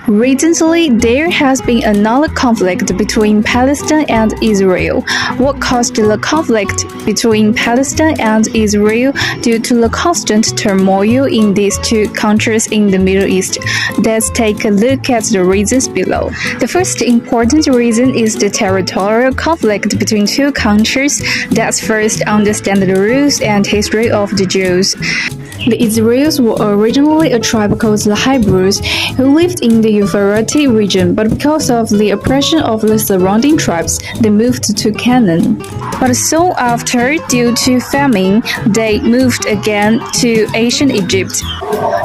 Recently, there has been another conflict between Palestine and Israel. What caused the conflict between Palestine and Israel due to the constant turmoil in these two countries in the Middle East? Let's take a look at the reasons below. The first important reason is the territorial conflict between two countries. Let's first understand the roots and history of the Jews. The Israelis were originally a tribe called the Hebrews, who lived in the Euphrates region, but because of the oppression of the surrounding tribes, they moved to Canaan. But soon after, due to famine, they moved again to ancient Egypt.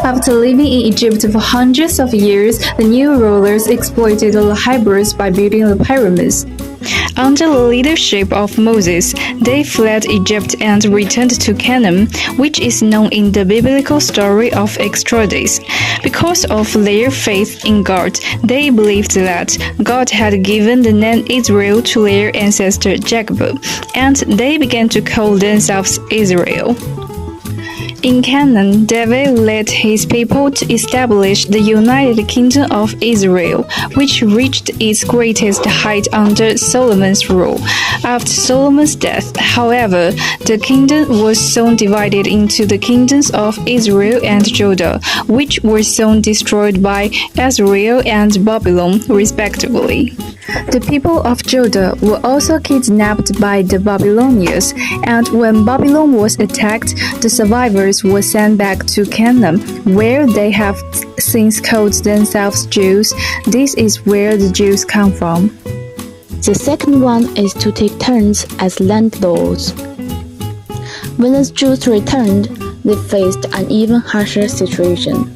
After living in Egypt for hundreds of years, the new rulers exploited the Hebrews by building the pyramids. Under the leadership of Moses, they fled Egypt and returned to Canaan, which is known in the biblical story of Exodus. Because of their faith in God, they believed that God had given the name Israel to their ancestor Jacob, and they began to call themselves Israel. In Canaan, David led his people to establish the United Kingdom of Israel, which reached its greatest height under Solomon's rule. After Solomon's death, however, the kingdom was soon divided into the kingdoms of Israel and Judah, which were soon destroyed by Assyria and Babylon, respectively. The people of Judah were also kidnapped by the Babylonians, and when Babylon was attacked, the survivors were sent back to Canaan, where they have since called themselves Jews. This is where the Jews come from. The second one is to take turns as landlords. When the Jews returned, they faced an even harsher situation.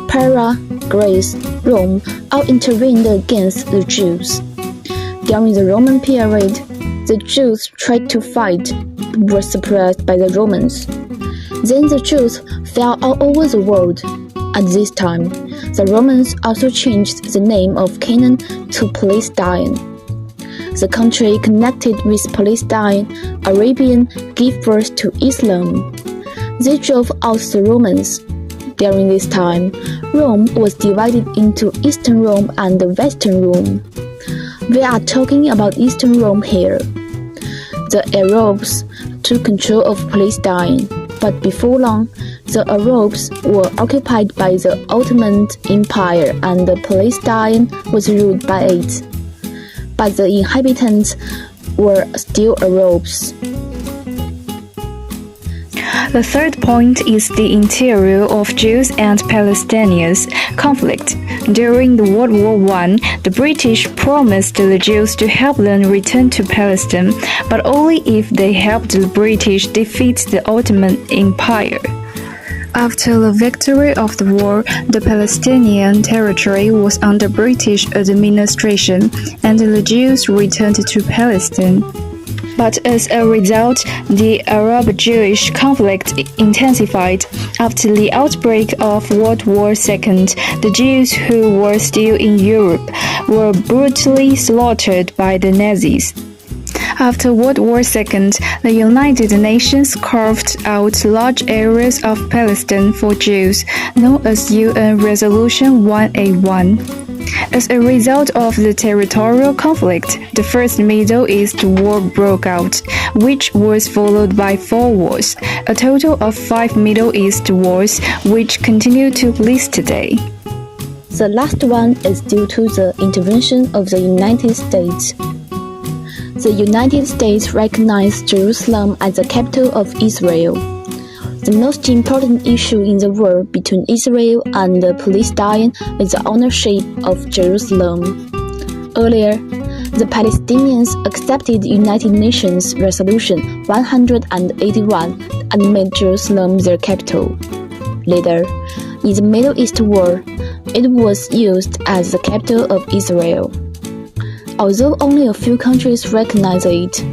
Persia, Greece, Rome all intervened against the Jews. During the Roman period, the Jews tried to fight, but were suppressed by the Romans. Then the Jews fell all over the world. At this time, the Romans also changed the name of Canaan to Palestine. The country connected with Palestine, Arabian, gave birth to Islam. They drove out the Romans. During this time, Rome was divided into Eastern Rome and Western Rome. We are talking about Eastern Rome here. The Arabs took control of Palestine, but before long, the Arabs were occupied by the Ottoman Empire and Palestine was ruled by it. But the inhabitants were still Arabs. The third point is the interior of Jews and Palestinians conflict. During the World War I, the British promised the Jews to help them return to Palestine, but only if they helped the British defeat the Ottoman Empire. After the victory of the war, the Palestinian territory was under British administration, and the Jews returned to Palestine. But as a result, the Arab-Jewish conflict intensified. After the outbreak of World War II, the Jews who were still in Europe were brutally slaughtered by the Nazis. After World War II, the United Nations carved out large areas of Palestine for Jews, known as UN Resolution 181. As a result of the territorial conflict, the First Middle East War broke out, which was followed by 4 wars, a total of 5 Middle East wars, which continue to this today. The last one is due to the intervention of the United States. The United States recognized Jerusalem as the capital of Israel. The most important issue in the war between Israel and Palestine is the ownership of Jerusalem. Earlier, the Palestinians accepted United Nations Resolution 181 and made Jerusalem their capital. Later, in the Middle East War, it was used as the capital of Israel. Although only a few countries recognize it,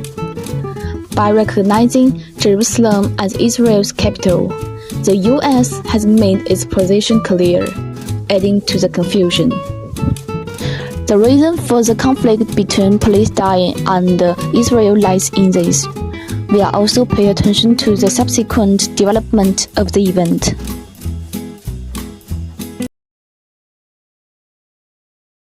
by recognizing Jerusalem as Israel's capital, the U.S. has made its position clear, adding to the confusion. The reason for the conflict between Palestine and Israel lies in this. We are also pay attention to the subsequent development of the event.